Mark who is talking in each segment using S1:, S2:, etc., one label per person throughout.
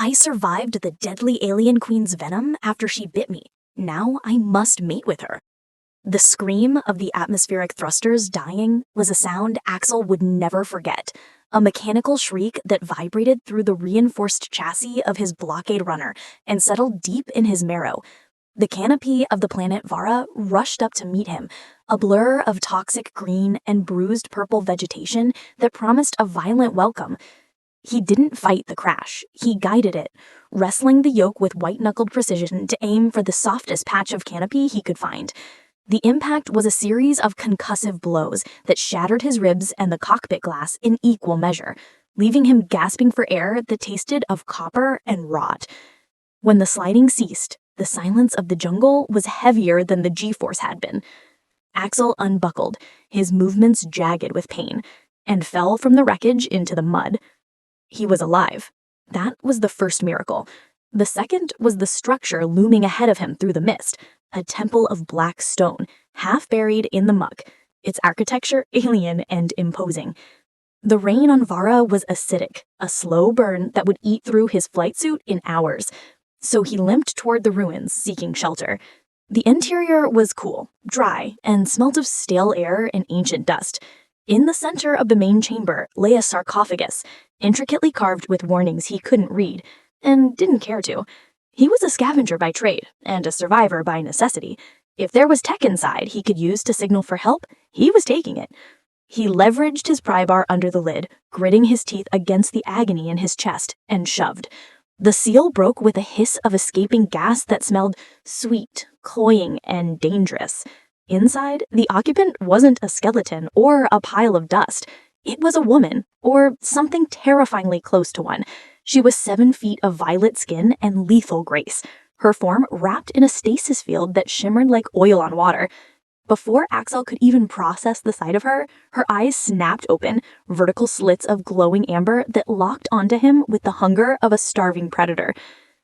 S1: I survived the deadly alien queen's venom after she bit me. Now I must mate with her. The scream of the atmospheric thrusters dying was a sound Axel would never forget, a mechanical shriek that vibrated through the reinforced chassis of his blockade runner and settled deep in his marrow. The canopy of the planet Vara rushed up to meet him, a blur of toxic green and bruised purple vegetation that promised a violent welcome. He didn't fight the crash, he guided it, wrestling the yoke with white-knuckled precision to aim for the softest patch of canopy he could find. The impact was a series of concussive blows that shattered his ribs and the cockpit glass in equal measure, leaving him gasping for air that tasted of copper and rot. When the sliding ceased, the silence of the jungle was heavier than the G-force had been. Axel unbuckled, his movements jagged with pain, and fell from the wreckage into the mud. He was alive. That was the first miracle. The second was the structure looming ahead of him through the mist, a temple of black stone, half buried in the muck, its architecture alien and imposing. The rain on Vara was acidic, a slow burn that would eat through his flight suit in hours, so he limped toward the ruins, seeking shelter. The interior was cool, dry, and smelt of stale air and ancient dust. In the center of the main chamber lay a sarcophagus, intricately carved with warnings he couldn't read, and didn't care to. He was a scavenger by trade, and a survivor by necessity. If there was tech inside he could use to signal for help, he was taking it. He leveraged his pry bar under the lid, gritting his teeth against the agony in his chest, and shoved. The seal broke with a hiss of escaping gas that smelled sweet, cloying, and dangerous. Inside, the occupant wasn't a skeleton or a pile of dust. It was a woman, or something terrifyingly close to one. She was 7 feet of violet skin and lethal grace, her form wrapped in a stasis field that shimmered like oil on water. Before Axel could even process the sight of her, her eyes snapped open, vertical slits of glowing amber that locked onto him with the hunger of a starving predator.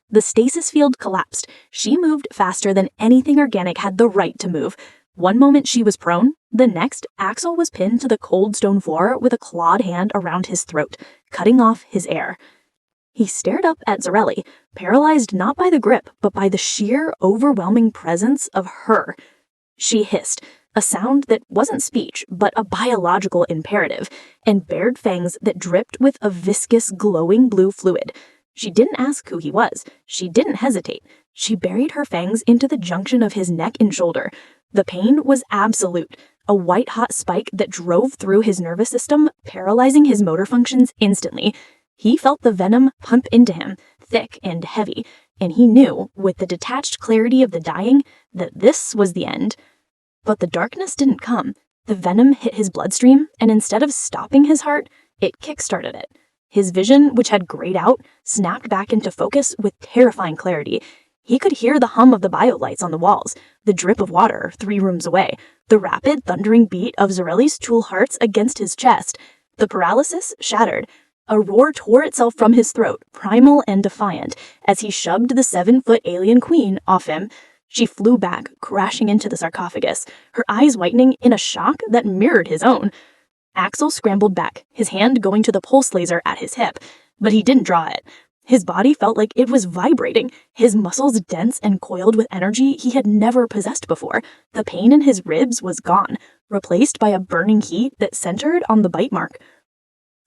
S1: The stasis field collapsed. She moved faster than anything organic had the right to move. One moment she was prone, the next, Axel was pinned to the cold stone floor with a clawed hand around his throat, cutting off his air. He stared up at Zorali, paralyzed not by the grip, but by the sheer, overwhelming presence of her. She hissed, a sound that wasn't speech, but a biological imperative, and bared fangs that dripped with a viscous, glowing blue fluid. She didn't ask who he was. She didn't hesitate. She buried her fangs into the junction of his neck and shoulder. The pain was absolute, a white-hot spike that drove through his nervous system, paralyzing his motor functions instantly. He felt the venom pump into him, thick and heavy, and he knew, with the detached clarity of the dying, that this was the end. But the darkness didn't come. The venom hit his bloodstream, and instead of stopping his heart, it kick-started it. His vision, which had grayed out, snapped back into focus with terrifying clarity. He could hear the hum of the biolights on the walls, the drip of water 3 rooms away, the rapid, thundering beat of Zorali's tool hearts against his chest. The paralysis shattered. A roar tore itself from his throat, primal and defiant, as he shoved the 7-foot alien queen off him. She flew back, crashing into the sarcophagus, her eyes whitening in a shock that mirrored his own. Axel scrambled back, his hand going to the pulse laser at his hip, but he didn't draw it. His body felt like it was vibrating, his muscles dense and coiled with energy he had never possessed before. The pain in his ribs was gone, replaced by a burning heat that centered on the bite mark.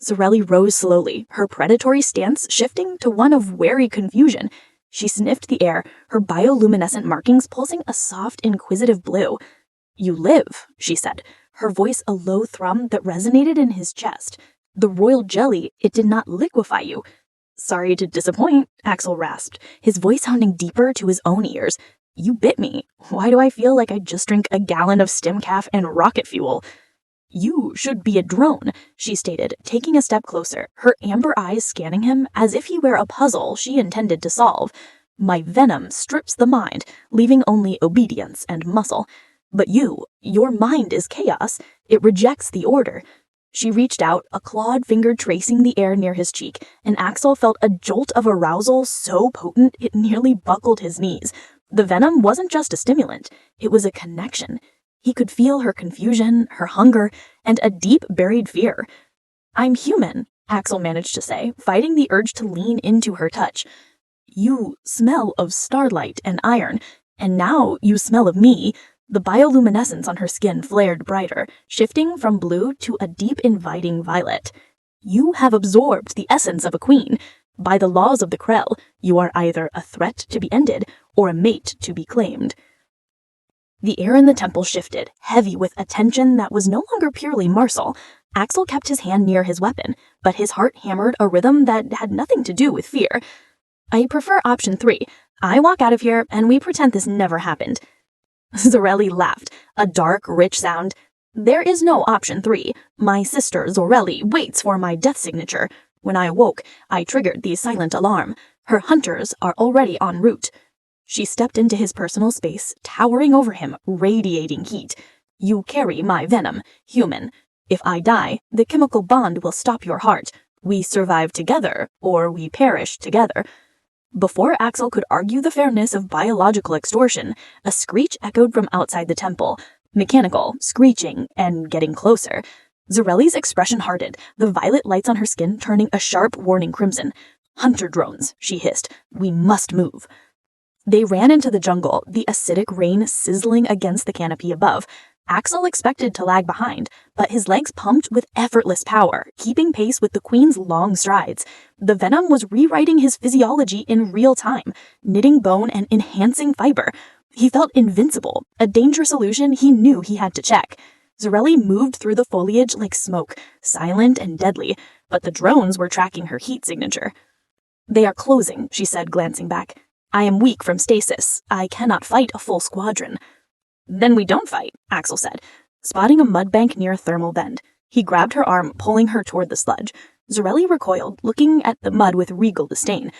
S1: Zorali rose slowly, her predatory stance shifting to one of wary confusion. She sniffed the air, her bioluminescent markings pulsing a soft, inquisitive blue. "You live," she said, her voice a low thrum that resonated in his chest. "The royal jelly, it did not liquefy you." "Sorry to disappoint," Axel rasped, his voice sounding deeper to his own ears. "You bit me. Why do I feel like I just drank a gallon of stimcaf and rocket fuel?" "You should be a drone," she stated, taking a step closer, her amber eyes scanning him as if he were a puzzle she intended to solve. "My venom strips the mind, leaving only obedience and muscle. But your mind is chaos. It rejects the order." She reached out, a clawed finger tracing the air near his cheek, and Axel felt a jolt of arousal so potent it nearly buckled his knees. The venom wasn't just a stimulant, it was a connection. He could feel her confusion, her hunger, and a deep buried fear. "I'm human. Axel managed to say, fighting the urge to lean into her touch. "You smell of starlight and iron, and now you smell of me." The bioluminescence on her skin flared brighter, shifting from blue to a deep inviting violet. "You have absorbed the essence of a queen. By the laws of the Krel, you are either a threat to be ended or a mate to be claimed." The air in the temple shifted, heavy with a tension that was no longer purely martial. Axel kept his hand near his weapon, but his heart hammered a rhythm that had nothing to do with fear. "I prefer option 3. I walk out of here and we pretend this never happened." Zorali laughed, a dark, rich sound. "There is no option 3. My sister Zorali waits for my death signature. When I awoke, I triggered the silent alarm. Her hunters are already en route." She stepped into his personal space, towering over him, radiating heat. "You carry my venom, human. If I die, the chemical bond will stop your heart. We survive together, or we perish together." Before Axel could argue the fairness of biological extortion, a screech echoed from outside the temple, mechanical, screeching, and getting closer. Zorali's expression hardened, the violet lights on her skin turning a sharp, warning crimson. "Hunter drones," she hissed. "We must move." They ran into the jungle, the acidic rain sizzling against the canopy above. Axel expected to lag behind, but his legs pumped with effortless power, keeping pace with the queen's long strides. The venom was rewriting his physiology in real time, knitting bone and enhancing fiber. He felt invincible, a dangerous illusion he knew he had to check. Zorali moved through the foliage like smoke, silent and deadly, but the drones were tracking her heat signature. "They are closing," she said, glancing back. "I am weak from stasis. I cannot fight a full squadron." "Then we don't fight," Axel said, spotting a mud bank near a thermal vent. He grabbed her arm, pulling her toward the sludge. Zorali recoiled, looking at the mud with regal disdain.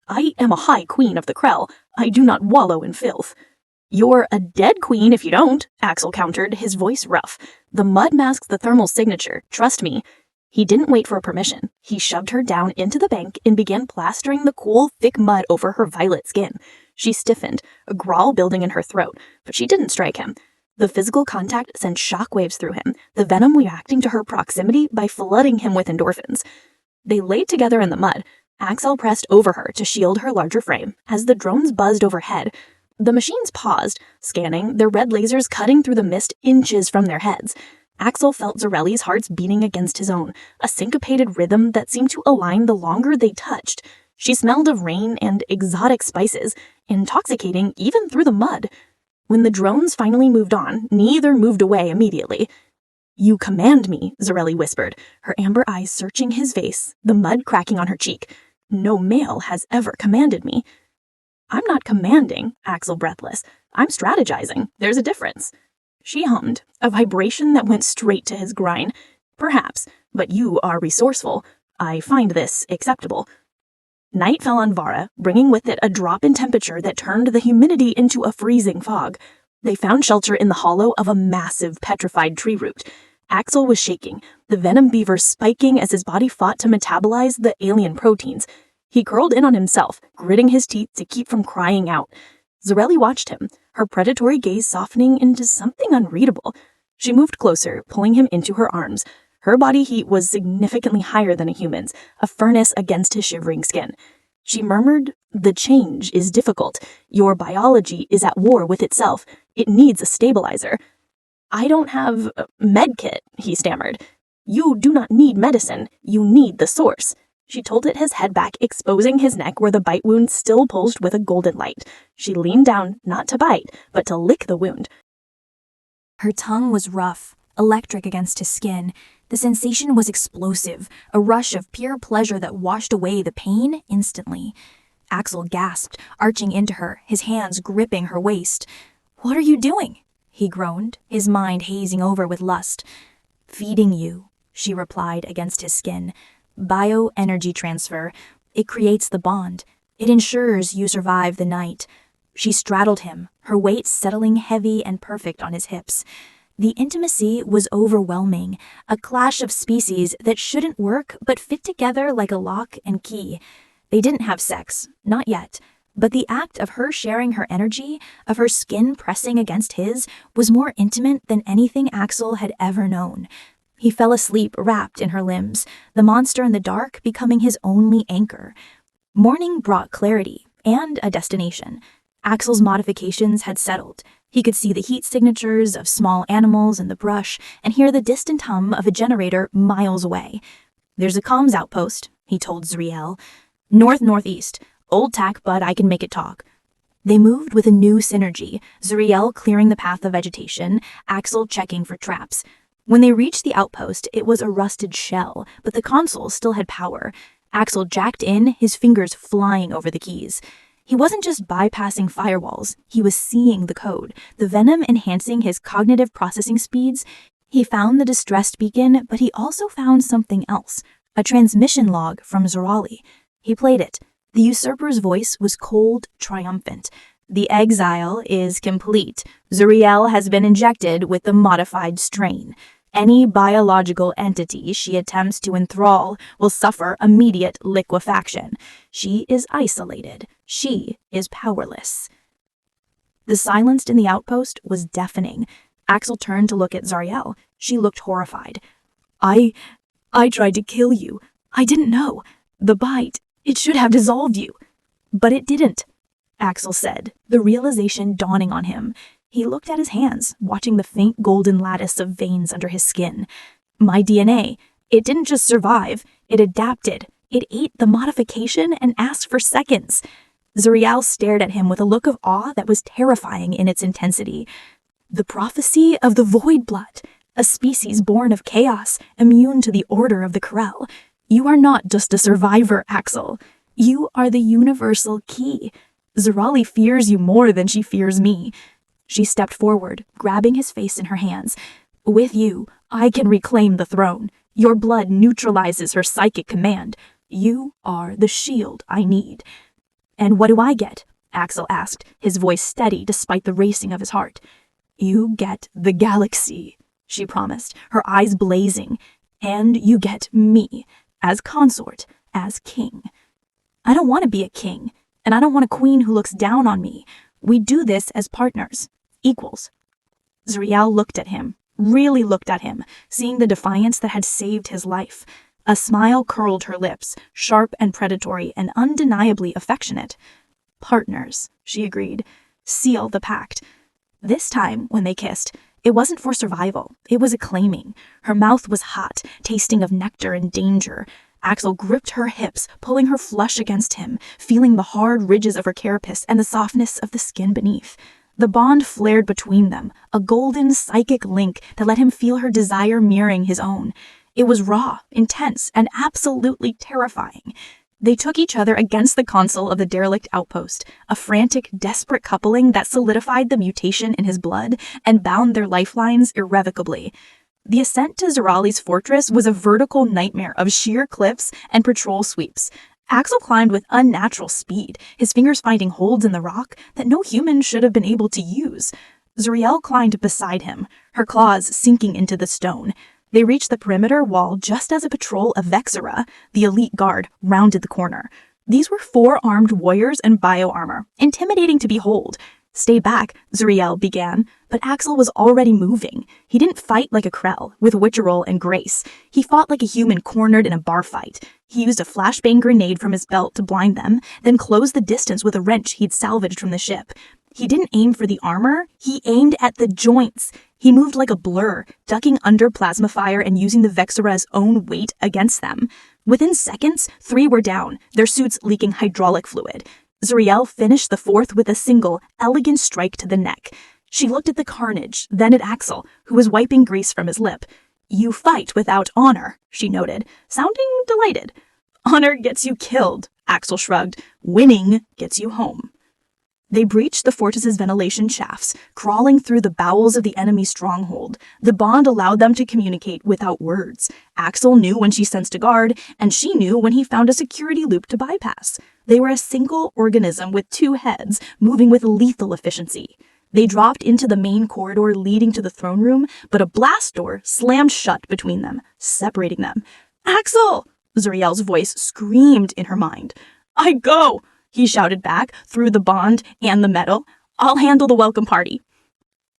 S1: "I am a high queen of the Krel. I do not wallow in filth." "You're a dead queen if you don't," Axel countered, his voice rough. "The mud masks the thermal signature, trust me." He didn't wait for permission. He shoved her down into the bank and began plastering the cool, thick mud over her violet skin. She stiffened, a growl building in her throat, but she didn't strike him. The physical contact sent shockwaves through him, the venom reacting to her proximity by flooding him with endorphins. They laid together in the mud. Axel pressed over her to shield her larger frame as the drones buzzed overhead. The machines paused, scanning, their red lasers cutting through the mist inches from their heads. Axel felt Zorali's hearts beating against his own, a syncopated rhythm that seemed to align the longer they touched. She smelled of rain and exotic spices, intoxicating even through the mud. When the drones finally moved on, neither moved away immediately. "You command me," Zorali whispered, her amber eyes searching his face, the mud cracking on her cheek. "No male has ever commanded me." "I'm not commanding," Axel breathless. "I'm strategizing. There's a difference." She hummed, a vibration that went straight to his groin. "Perhaps, but you are resourceful. I find this acceptable." Night fell on Vara, bringing with it a drop in temperature that turned the humidity into a freezing fog. They found shelter in the hollow of a massive petrified tree root. Axel was shaking, the venom beaver spiking as his body fought to metabolize the alien proteins. He curled in on himself, gritting his teeth to keep from crying out. Zorali watched him, her predatory gaze softening into something unreadable. She moved closer, pulling him into her arms. Her body heat was significantly higher than a human's, a furnace against his shivering skin. She murmured, "The change is difficult. Your biology is at war with itself. It needs a stabilizer." "I don't have a medkit," he stammered. "You do not need medicine. You need the source." She tilted his head back, exposing his neck where the bite wound still pulsed with a golden light. She leaned down, not to bite, but to lick the wound. Her tongue was rough, electric against his skin. The sensation was explosive, a rush of pure pleasure that washed away the pain instantly. Axel gasped, arching into her, his hands gripping her waist. "What are you doing?" he groaned, his mind hazing over with lust. "Feeding you," she replied against his skin. "Bioenergy transfer. It creates the bond. It ensures you survive the night." She straddled him, her weight settling heavy and perfect on his hips. The intimacy was overwhelming, a clash of species that shouldn't work but fit together like a lock and key. They didn't have sex, not yet, but the act of her sharing her energy, of her skin pressing against his, was more intimate than anything Axel had ever known. He fell asleep wrapped in her limbs, the monster in the dark becoming his only anchor. Morning brought clarity and a destination. Axel's modifications had settled. He could see the heat signatures of small animals in the brush and hear the distant hum of a generator miles away. "There's a comms outpost," he told Xariel. "North-northeast. Old tack, but I can make it talk." They moved with a new synergy, Xariel clearing the path of vegetation, Axel checking for traps. When they reached the outpost, it was a rusted shell, but the console still had power. Axel jacked in, his fingers flying over the keys. He wasn't just bypassing firewalls, he was seeing the code, the venom enhancing his cognitive processing speeds. He found the distressed beacon, but he also found something else, a transmission log from Zorali. He played it. The usurper's voice was cold, triumphant. "The exile is complete. Xariel has been injected with the modified strain. Any biological entity she attempts to enthrall will suffer immediate liquefaction. She is isolated. She is powerless." The silence in the outpost was deafening. Axel turned to look at Xariel. She looked horrified. I tried to kill you. I didn't know. The bite, it should have dissolved you." "But it didn't," Axel said, the realization dawning on him. He looked at his hands, watching the faint golden lattice of veins under his skin. "My DNA, it didn't just survive, it adapted. It ate the modification and asked for seconds." Xariel stared at him with a look of awe that was terrifying in its intensity. "The prophecy of the void blood, a species born of chaos, immune to the order of the Krel. You are not just a survivor, Axel. You are the universal key. Zorali fears you more than she fears me." She stepped forward, grabbing his face in her hands. "With you, I can reclaim the throne. Your blood neutralizes her psychic command. You are the shield I need." "And what do I get?" Axel asked, his voice steady despite the racing of his heart. "You get the galaxy," she promised, her eyes blazing. "And you get me, as consort, as king." "I don't want to be a king, and I don't want a queen who looks down on me. We do this as partners. Equals." Xariel looked at him, really looked at him, seeing the defiance that had saved his life. A smile curled her lips, sharp and predatory and undeniably affectionate. "Partners," she agreed. "Seal the pact." This time, when they kissed, it wasn't for survival, it was a claiming. Her mouth was hot, tasting of nectar and danger. Axel gripped her hips, pulling her flush against him, feeling the hard ridges of her carapace and the softness of the skin beneath. The bond flared between them, a golden psychic link that let him feel her desire mirroring his own. It was raw, intense, and absolutely terrifying. They took each other against the console of the derelict outpost, a frantic, desperate coupling that solidified the mutation in his blood and bound their lifelines irrevocably. The ascent to Zorali's fortress was a vertical nightmare of sheer cliffs and patrol sweeps. Axel climbed with unnatural speed, his fingers finding holds in the rock that no human should have been able to use. Xariel climbed beside him, her claws sinking into the stone. They reached the perimeter wall just as a patrol of Vexera, the elite guard, rounded the corner. These were 4 armed warriors in bioarmor, intimidating to behold. "Stay back," Xariel began, but Axel was already moving. He didn't fight like a Krel, with witcherol and grace. He fought like a human cornered in a bar fight. He used a flashbang grenade from his belt to blind them, then closed the distance with a wrench he'd salvaged from the ship. He didn't aim for the armor, he aimed at the joints. He moved like a blur, ducking under plasma fire and using the Vexera's own weight against them. Within seconds, 3 were down, their suits leaking hydraulic fluid. Xariel finished the 4th with a single, elegant strike to the neck. She looked at the carnage, then at Axel, who was wiping grease from his lip. "You fight without honor," she noted, sounding delighted. "Honor gets you killed," Axel shrugged. "Winning gets you home." They breached the fortress's ventilation shafts, crawling through the bowels of the enemy's stronghold. The bond allowed them to communicate without words. Axel knew when she sensed a guard, and she knew when he found a security loop to bypass. They were a single organism with 2 heads, moving with lethal efficiency. They dropped into the main corridor leading to the throne room, but a blast door slammed shut between them, separating them. "Axel!" Xariel's voice screamed in her mind. "I go!" he shouted back through the bond and the metal. "I'll handle the welcome party."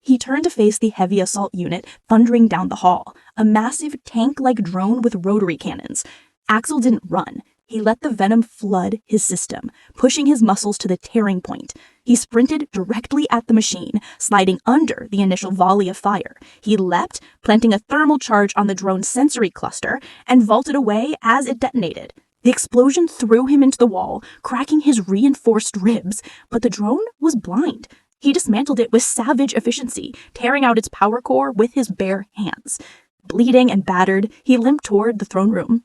S2: He turned to face the heavy assault unit thundering down the hall, a massive tank-like drone with rotary cannons. Axel didn't run. He let the venom flood his system, pushing his muscles to the tearing point. He sprinted directly at the machine, sliding under the initial volley of fire. He leapt, planting a thermal charge on the drone's sensory cluster, and vaulted away as it detonated. The explosion threw him into the wall, cracking his reinforced ribs, but the drone was blind. He dismantled it with savage efficiency, tearing out its power core with his bare hands. Bleeding and battered, he limped toward the throne room.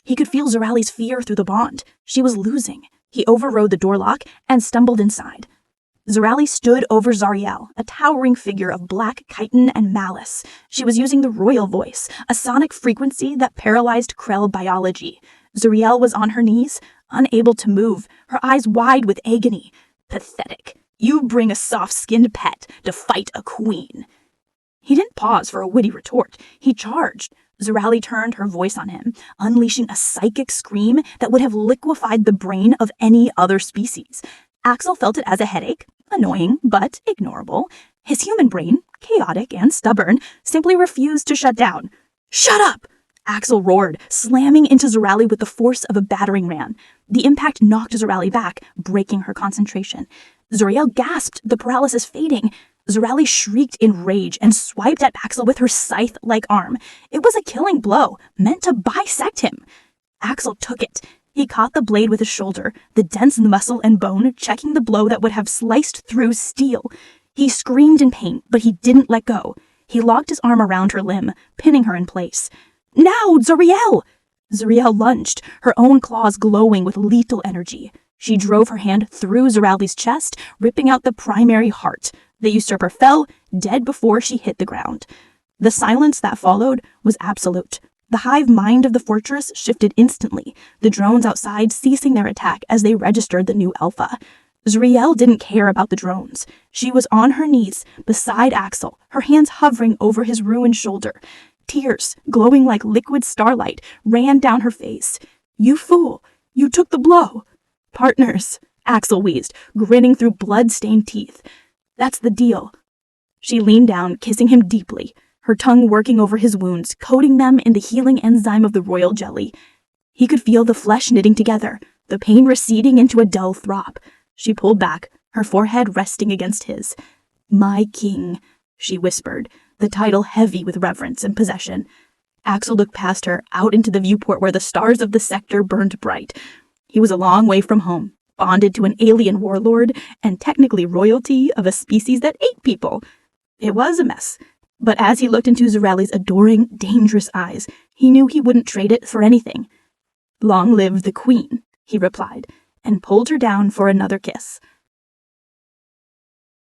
S2: He could feel Zorali's fear through the bond. She was losing. He overrode the door lock and stumbled inside. Zorali stood over Xariel, a towering figure of black chitin and malice. She was using the royal voice, a sonic frequency that paralyzed Krel biology. Xariel was on her knees, unable to move, her eyes wide with agony. Pathetic. You bring a soft-skinned pet to fight a queen. He didn't pause for a witty retort. He charged. Zorali turned her voice on him, unleashing a psychic scream that would have liquefied the brain of any other species. Axel felt it as a headache, annoying but ignorable. His human brain, chaotic and stubborn, simply refused to shut down. "Shut up!" Axel roared, slamming into Zorali with the force of a battering ram. The impact knocked Zorali back, breaking her concentration. Xariel gasped, the paralysis fading. Zorali shrieked in rage and swiped at Axel with her scythe-like arm. It was a killing blow, meant to bisect him. Axel took it. He caught the blade with his shoulder, the dense muscle and bone checking the blow that would have sliced through steel. He screamed in pain, but he didn't let go. He locked his arm around her limb, pinning her in place. "Now, Xariel!" Xariel lunged, her own claws glowing with lethal energy. She drove her hand through Zorali's chest, ripping out the primary heart. The usurper fell, dead before she hit the ground. The silence that followed was absolute. The hive mind of the fortress shifted instantly, the drones outside ceasing their attack as they registered the new alpha. Xariel didn't care about the drones. She was on her knees, beside Axel, her hands hovering over his ruined shoulder. Tears, glowing like liquid starlight, ran down her face. "You fool! You took the blow!" "Partners," Axel wheezed, grinning through blood-stained teeth. "That's the deal." She leaned down, kissing him deeply, her tongue working over his wounds, coating them in the healing enzyme of the royal jelly. He could feel the flesh knitting together, the pain receding into a dull throb. She pulled back, her forehead resting against his. "My king," she whispered, the title heavy with reverence and possession. Axel looked past her, out into the viewport where the stars of the sector burned bright. He was a long way from home, bonded to an alien warlord, and technically royalty of a species that ate people. It was a mess, but as he looked into Zorali's adoring, dangerous eyes, he knew he wouldn't trade it for anything. "Long live the queen," he replied, and pulled her down for another kiss.